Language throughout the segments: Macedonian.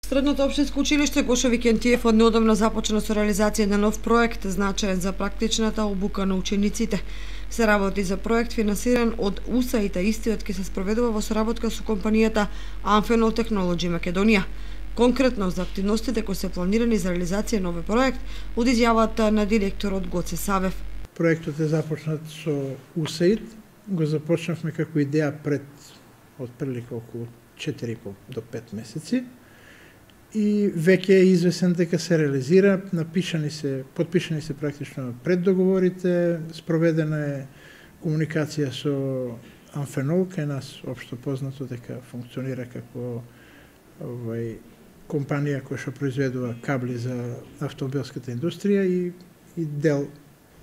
Средното општинско училиште Гоше Викентиев однеодамна започна со реализација на нов проект значаен за практичната обука на учениците. Се работи за проект финансиран од УСАИД, истиот ќе се спроведува во соработка со компанијата Amphenol Technology Македонија. Конкретно за активностите кои се планирани за реализација на овој проект, од изјавата на директорот Гоце Савев. Проектот е започнат со УСАИД, го започнавме како идеја пред отприлика околу 4,5 до 5 месеци. И веќе е известен дека се реализира, потпишани се практично преддоговорите, спроведена е комуникација со Amphenol, кај нас општо познато дека функционира како компанија која што произведува кабли за автомобилската индустрија и дел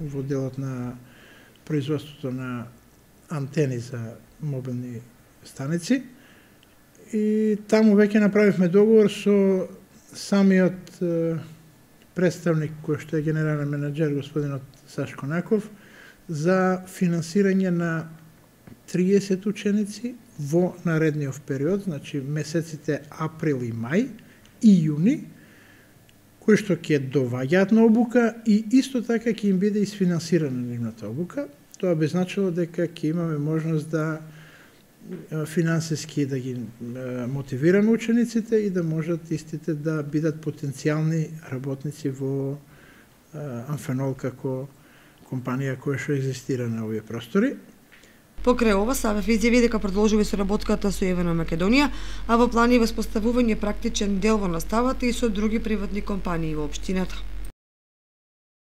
во делот на производството на антени за мобилни станици. И таму веќе направивме договор со самиот представник кој што е генерален менаџер господинот Сашко Наков за финансирање на 30 ученици во наредниот период, значи месеците април и мај и јуни, кои што ќе доваѓаат на обука и исто така ќе им биде исфинансирана нивната обука. Тоа би значило дека ќе имаме можност да финансиски да ги мотивираме учениците и да можат истите да бидат потенцијални работници во Amphenol како компанија која што екзистира на овие простори. Покрај ова, Савев изјави дека продолжува соработката со Евена Македонија, а во плани воспоставување практичен дел во наставата и со други приватни компании во општината.